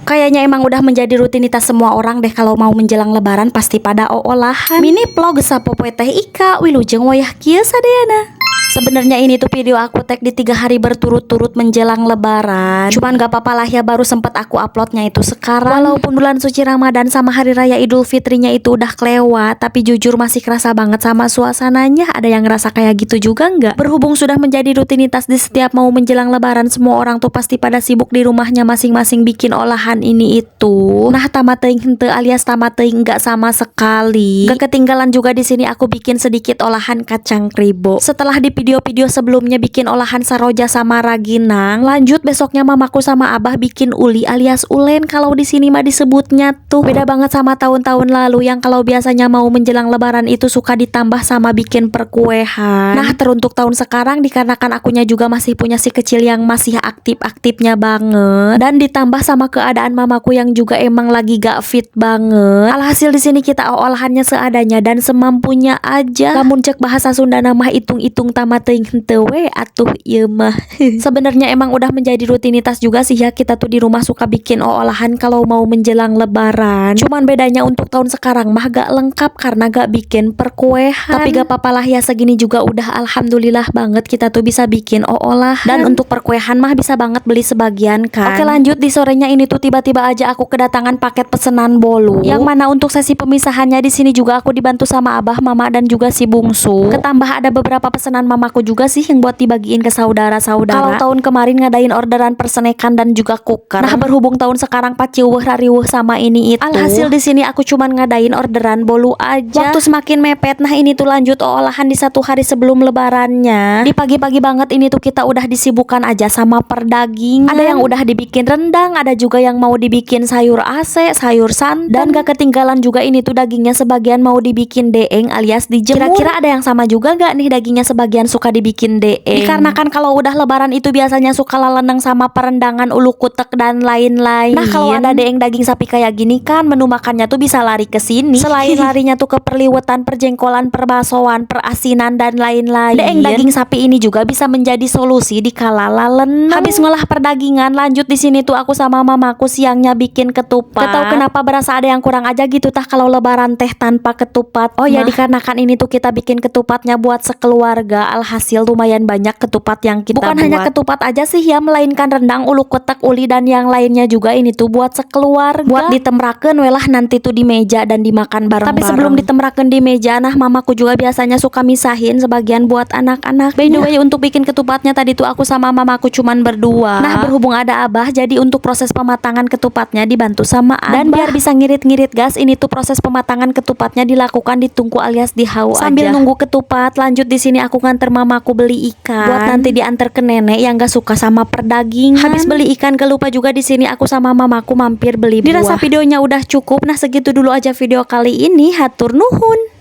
Kayaknya emang udah menjadi rutinitas semua orang deh kalau mau menjelang lebaran pasti pada olahan. Mini vlog sapopoe teh Ika wilujeng wayah kieu sadayana. Sebenarnya ini tuh video aku tag di 3 hari berturut-turut menjelang lebaran. Cuman gak apa-apa lah ya, baru sempet aku uploadnya itu sekarang. Walaupun bulan suci Ramadan sama hari raya Idul Fitrinya itu udah kelewat, tapi jujur masih kerasa banget sama suasananya. Ada yang ngerasa kayak gitu juga nggak? Berhubung sudah menjadi rutinitas di setiap mau menjelang lebaran, semua orang tuh pasti pada sibuk di rumahnya masing-masing bikin olahan ini itu. Nah, tamat teuing henteu alias tamat teuing nggak sama sekali. Gak ketinggalan juga di sini aku bikin sedikit olahan kacang kribo. Setelah di video-video sebelumnya bikin olahan saroja sama raginang, lanjut besoknya mamaku sama abah bikin uli alias ulen. Kalau di sini mah disebutnya tuh beda banget sama tahun-tahun lalu yang kalau biasanya mau menjelang lebaran itu suka ditambah sama bikin perkuehan. Nah, teruntuk tahun sekarang dikarenakan akunya juga masih punya si kecil yang masih aktif-aktifnya banget dan ditambah sama keadaan mamaku yang juga emang lagi gak fit banget. Alhasil di sini kita olahannya seadanya dan semampunya aja. Lamun cek bahasa Sunda mah itung-itung tamat teuing henteu we atuh ieu mah. Sebenarnya emang udah menjadi rutinitas juga sih ya kita tuh di rumah suka bikin olahan kalau mau menjelang lebaran. Cuman bedanya untuk tahun sekarang mah gak lengkap karena gak bikin perkuehan. Tapi gak apa-apa lah ya, segini juga udah alhamdulillah banget kita tuh bisa bikin olahan. Dan untuk perkuehan mah bisa banget beli sebagian kan. Oke, lanjut di sorenya ini tuh tiba-tiba aja aku kedatangan paket pesanan bolu. Yang mana untuk sesi pemisahannya di sini juga aku dibantu sama abah, mama dan juga si bungsu. Ketambah ada beberapa pesanan mamaku juga sih yang buat dibagiin ke saudara-saudara. Kalau tahun kemarin ngadain orderan persenekan dan juga cooker. Nah, berhubung tahun sekarang paciweuh rariweuh sama ini itu. Alhasil di sini aku cuman ngadain orderan bolu aja. Waktu semakin mepet, nah ini tuh lanjut olahan di 1 hari sebelum lebarannya. Di pagi-pagi banget ini tuh kita udah disibukkan aja sama perdagingan. Ada yang udah dibikin rendang, ada juga yang mau dibikin sayur ase, sayur santan. Dan gak ketinggalan juga ini tuh dagingnya sebagian mau dibikin deeng alias dijemur. Kira-kira ada yang sama juga gak nih dagingnya sebagian suka dibikin deeng? Dikarenakan kalau udah lebaran itu biasanya suka laleneng sama perendangan ulu kutek dan lain-lain. Nah, kalau ada deeng daging sapi kayak gini kan menu makannya tuh bisa lari ke sini. Selain larinya tuh ke perliwetan, perjengkolan, perbasoan, perasinan dan lain-lain. Deeng daging sapi ini juga bisa menjadi solusi di kala laleneng. Habis ngolah perdagingan, lanjut di sini tuh aku sama mamaku siangnya bikin ketupat. Gak tau kenapa berasa ada yang kurang aja gitu tah kalau lebaran teh tanpa ketupat. Oh ya, dikarenakan ini tuh kita bikin ketupatnya buat sekeluarga. Alhasil lumayan banyak ketupat yang kita buat. Hanya ketupat aja sih ya, melainkan rendang, ulu kotak, uli dan yang lainnya juga ini tuh buat sekeluarga. Buat ditemrakeun welah nanti tuh di meja dan dimakan bareng-bareng. Tapi sebelum ditemrakeun di meja, nah mamaku juga biasanya suka misahin sebagian buat anak-anak. By the way, untuk bikin ketupatnya tadi tuh aku sama mamaku cuman berdua. Nah, berhubung ada abah, jadi untuk proses pematangan ketupatnya dibantu sama abah. Dan biar bisa ngirit-ngirit gas, ini tuh proses pematangan ketupatnya dilakukan di tungku alias di hau aja. Sambil nunggu ketupat, lanjut di sini aku nganter mamaku beli ikan buat nanti diantar ke nenek yang gak suka sama perdagingan. Habis beli ikan, gak lupa juga di sini aku sama mamaku mampir beli buah. Dirasa videonya udah cukup, nah segitu dulu aja video kali ini. Hatur nuhun.